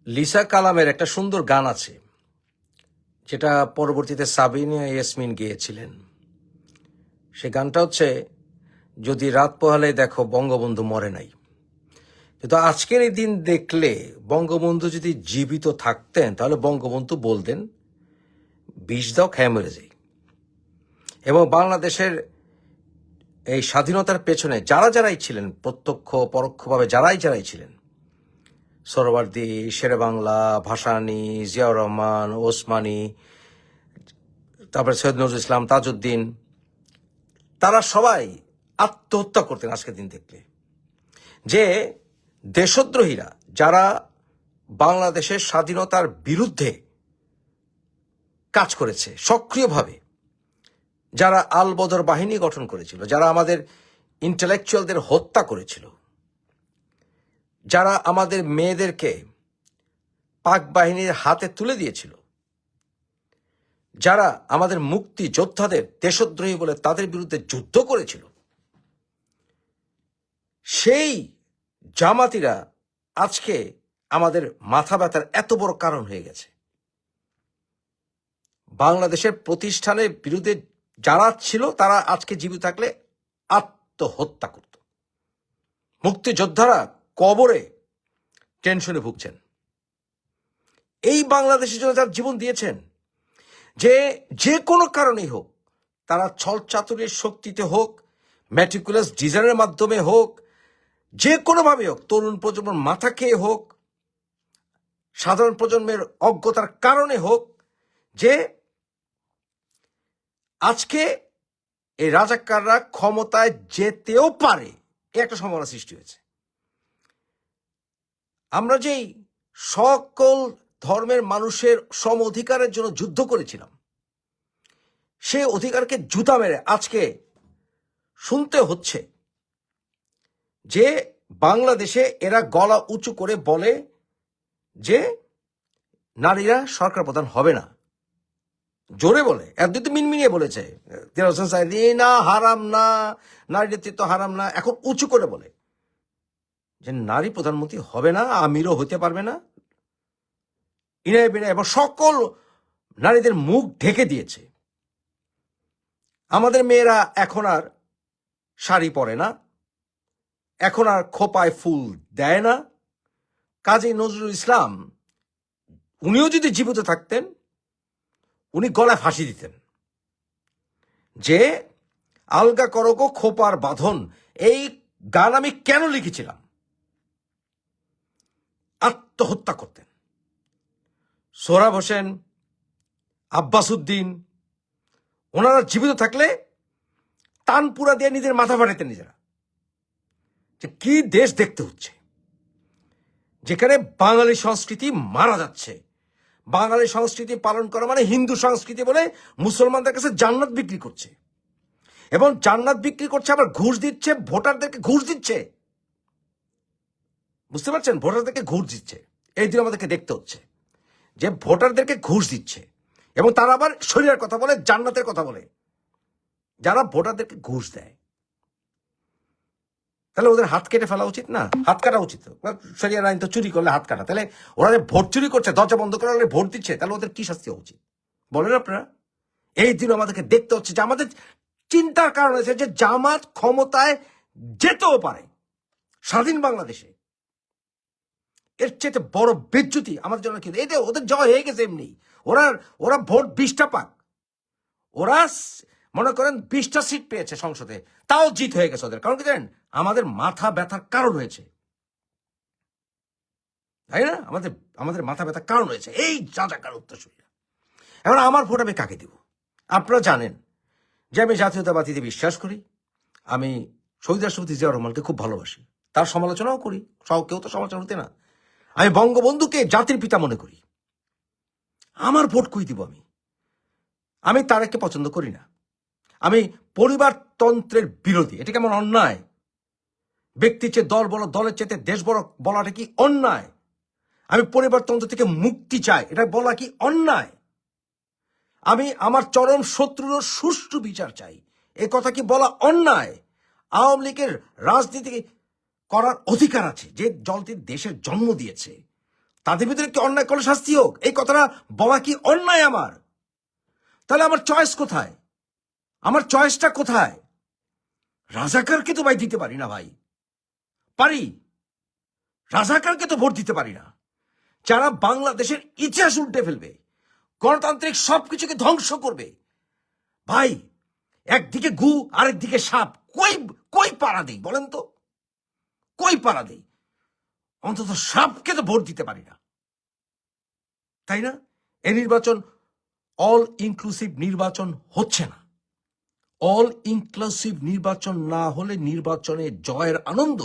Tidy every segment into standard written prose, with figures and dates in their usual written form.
Lisa কালামের একটা সুন্দর গান আছে, যেটা পরবর্তীতে সাবিনা ইয়াসমিন গেয়েছিলেন। সে গানটা হচ্ছে, যদি রাত পোহালে দেখো বঙ্গবন্ধু মরে নাই। কিন্তু আজকের এই দিন দেখলে বঙ্গবন্ধু যদি জীবিত থাকতেন তাহলে বঙ্গবন্ধু বলতেন, বিষ দাও খেয়ে মরে যাই। এবং বাংলাদেশের এই স্বাধীনতার পেছনে যারাই ছিলেন, প্রত্যক্ষ পরোক্ষভাবে যারাই ছিলেন, সোহরাওয়ার্দী, শেরেবাংলা, ভাসানী, জিয়াউর রহমান, ওসমানী, তারপরে সৈয়দ নজরুল ইসলাম, তাজউদ্দিন, তারা সবাই আত্মহত্যা করতেন আজকের দিন দেখলে। যে দেশদ্রোহীরা, যারা বাংলাদেশের স্বাধীনতার বিরুদ্ধে কাজ করেছে সক্রিয়ভাবে, যারা আল বদর বাহিনী গঠন করেছিল, যারা আমাদের ইন্টেলেকচুয়ালদের হত্যা করেছিল, যারা আমাদের মেয়েদেরকে পাক বাহিনীর হাতে তুলে দিয়েছিল, যারা আমাদের মুক্তি যোদ্ধাদের দেশদ্রোহী বলে তাদের বিরুদ্ধে যুদ্ধ করেছিল, সেই জামাতিরা আজকে আমাদের মাথা ব্যথার এত বড় কারণ হয়ে গেছে। বাংলাদেশের প্রতিষ্ঠানের বিরুদ্ধে যারা ছিল তারা আজকে জীবিত থাকলে আত্মহত্যা করত। মুক্তিযোদ্ধারা কবরে টেনশনে ভুগছেন। এই বাংলাদেশের জন্য যারা জীবন দিয়েছেন, যে কোনো কারণেই হোক, তারা ছলচাতুরির শক্তিতে হোক, ম্যাটিকুলাস ডিজাইনের মাধ্যমে হোক, যে কোনোভাবে হোক, তরুণ প্রজন্মের মাথা খেয়ে হোক, সাধারণ প্রজন্মের অজ্ঞতার কারণে হোক, যে আজকে এই রাজাকাররা ক্ষমতায় যেতেও পারে, একটা সম্ভাবনা সৃষ্টি হয়েছে। আমরা যেই সকল ধর্মের মানুষের সম অধিকারের জন্য যুদ্ধ করেছিলাম, সেই অধিকারকে জুতা মেরে আজকে শুনতে হচ্ছে যে বাংলাদেশে এরা গলা উঁচু করে বলে যে নারীরা সরকার প্রধান হবে না। জোরে বলে, একদিন তো মিনমিনিয়ে বলেছে না, হারাম না, নারী নেতৃত্ব হারাম না। এখন উঁচু করে বলে যে নারী প্রধানমন্ত্রী হবে না, আমিরও হতে পারবে না, ইনায় বিনায়, এবং সকল নারীদের মুখ ঢেকে দিয়েছে। আমাদের মেয়েরা এখন আর শাড়ি পরে না, এখন আর খোপায় ফুল দেয় না। কাজী নজরুল ইসলাম, উনিও যদি জীবিত থাকতেন, উনি গলায় ফাঁসি দিতেন যে আলগা করগো খোপার বাঁধন। এই গান আমি কেন লিখেছিলাম? আত্মহত্যা করতেন। সোহরাব হোসেন, আব্বাস উদ্দিন, ওনারা জীবিত থাকলে তানপুরা দিয়ে নিজের মাথা ফাটাতেন নিজেরা, যে কি দেশ দেখতে হচ্ছে, যেখানে বাঙালি সংস্কৃতি মারা যাচ্ছে। বাঙালি সংস্কৃতি পালন করা মানে হিন্দু সংস্কৃতি বলে মুসলমানদের কাছে জান্নাত বিক্রি করছে, এবং জান্নাত বিক্রি করছে আবার ঘুষ দিচ্ছে, ভোটারদেরকে ঘুষ দিচ্ছে। বুঝতে পারছেন? ভোটারদেরকে ঘুষ দিচ্ছে। এই দিন আমাদেরকে দেখতে হচ্ছে যে ভোটারদেরকে ঘুষ দিচ্ছে, এবং তারা আবার শরীরের কথা বলে, জান্নাতের কথা বলে, যারা ভোটারদেরকে ঘুষ দেয়। তাহলে ওদের হাত কেটে ফেলা উচিত না? হাত কাটা উচিত। শরিয়ার আইন তো চুরি করলে হাত কাটা। তাহলে ওরা যে ভোট চুরি করছে, দরজা বন্ধ করে ভোট দিচ্ছে, তাহলে ওদের কি শাস্তি হওয়া উচিত বলেন আপনারা? এই দিন আমাদেরকে দেখতে হচ্ছে যে আমাদের চিন্তার কারণ হয়েছে যে জামাত ক্ষমতায় যেতেও পারে স্বাধীন বাংলাদেশে। এর চেয়ে বড় বেজ্জতি আমাদের জন্য কিন্তু এটা ওদের জয় হয়ে গেছে। এমনি ওরা ভোট 20টা পাক, ওরা মনে করেন 20টা সিট পেয়েছে সংসদে, তাও জিত হয়ে গেছে ওদের। কারণ কি জানেন? আমাদের মাথা ব্যথার কারণ হয়েছে, তাই না? আমাদের মাথা ব্যথার কারণ হয়েছে এই রাজাকার উত্তরসূরিরা। এখন আমার ভোট আমি কাকে দিব? আপনারা জানেন যে আমি জাতীয়তাবাদীতে বিশ্বাস করি। আমি শহীদ রাষ্ট্রপতি জিয়াউর রহমানকে খুব ভালোবাসি, তার সমালোচনাও করি। কেউ তো সমালোচনা হতে না। আমি বঙ্গবন্ধুকে জাতির পিতা মনে করি। আমার ভোট কই দিব? আমি তারেককে পছন্দ করি না। আমি পরিবারতন্ত্রের বিরোধী। এটা কেমন অন্যায়? ব্যক্তির চেয়ে দল বড়, দলের চেয়ে দেশ বড় বলাটা কি অন্যায়? আমি পরিবারতন্ত্র থেকে মুক্তি চাই, এটা বলা কি অন্যায়? আমি আমার চরম শত্রুর সুষ্ঠু বিচার চাই, এ কথা কি বলা অন্যায়? আওয়ামী লীগের রাজনীতি করার অধিকার আছে, যে দলটি দেশের জন্ম দিয়েছে। তাদের ভিতরে কি অন্যায় করলে শাস্তি হোক, এই কথাটা বলা কি অন্যায় আমার? তাহলে আমার চয়েস কোথায়? আমার চয়েসটা কোথায়? রাজাকারকে তো ভাই দিতে পারি না ভাই, পারি? রাজাকারকে তো ভোট দিতে পারি না, যারা বাংলাদেশের ইতিহাস উল্টে ফেলবে, গণতান্ত্রিক সবকিছুকে ধ্বংস করবে। ভাই একদিকে গু আরেকদিকে সাপ, কই কই পাড়া দেই বলেন তো? কই পাড়া দেই? অন্তত সাপকে তো ভোট দিতে পারি না, তাই না? এই নির্বাচন অল ইনক্লুসিভ নির্বাচন হচ্ছে না। অল ইনক্লুসিভ নির্বাচন না হলে নির্বাচনে জয়ের আনন্দ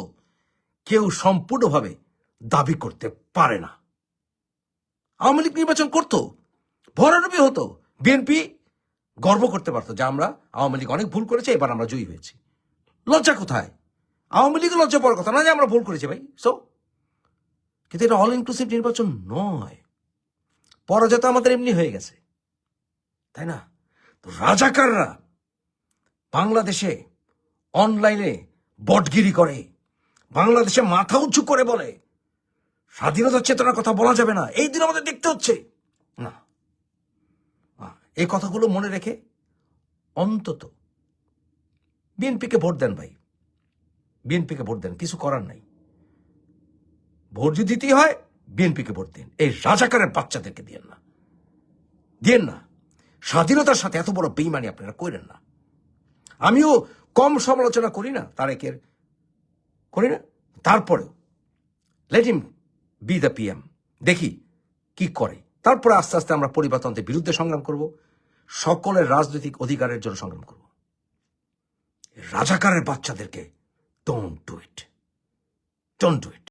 কেউ সম্পূর্ণভাবে দাবি করতে পারে না। আওয়ামী লীগ নির্বাচন করতো, ভরাডুবি হতো, বিএনপি গর্ব করতে পারতো যে আমরা আওয়ামী লীগ অনেক ভুল করেছে, এবার আমরা জয়ী হয়েছি। লজ্জা কোথায়? আওয়ামী লীগের লজ্জা পাওয়ার কথা না যে আমরা ভুল করেছি ভাই। সো কিন্তু এটা অল ইনক্লুসিভ নির্বাচন নয়, পরাজয় তো আমাদের এমনি হয়ে গেছে, তাই না? তো রাজাকাররা বাংলাদেশে অনলাইনে বটগিরি করে, বাংলাদেশে মাথা উঁচু করে বলে স্বাধীনতার চেতনার কথা বলা যাবে না, এই দিন আমাদের দেখতে হচ্ছে না। এই কথাগুলো মনে রেখে অন্তত বিএনপিকে ভোট দেন ভাই, বিএনপিকে ভোট দেন, কিছু করার নাই। ভোট যদি দিতেই হয় বিএনপিকে ভোট দিন, এই রাজাকারের বাচ্চাদেরকে দিয়েন না, দিয়েন না। স্বাধীনতার সাথে এত বড় বেইমানি আপনারা করেন না। আমিও কম সমালোচনা করি না তারেকের, করি না, তারপরেও let him B the PM, দেখি কি করে। তারপরে আস্তে আস্তে আমরা পরিবারতন্ত্রের বিরুদ্ধে সংগ্রাম করব, সকলের রাজনৈতিক অধিকারের জন্য সংগ্রাম করব। রাজাকারের বাচ্চাদেরকে don't do it, don't do it.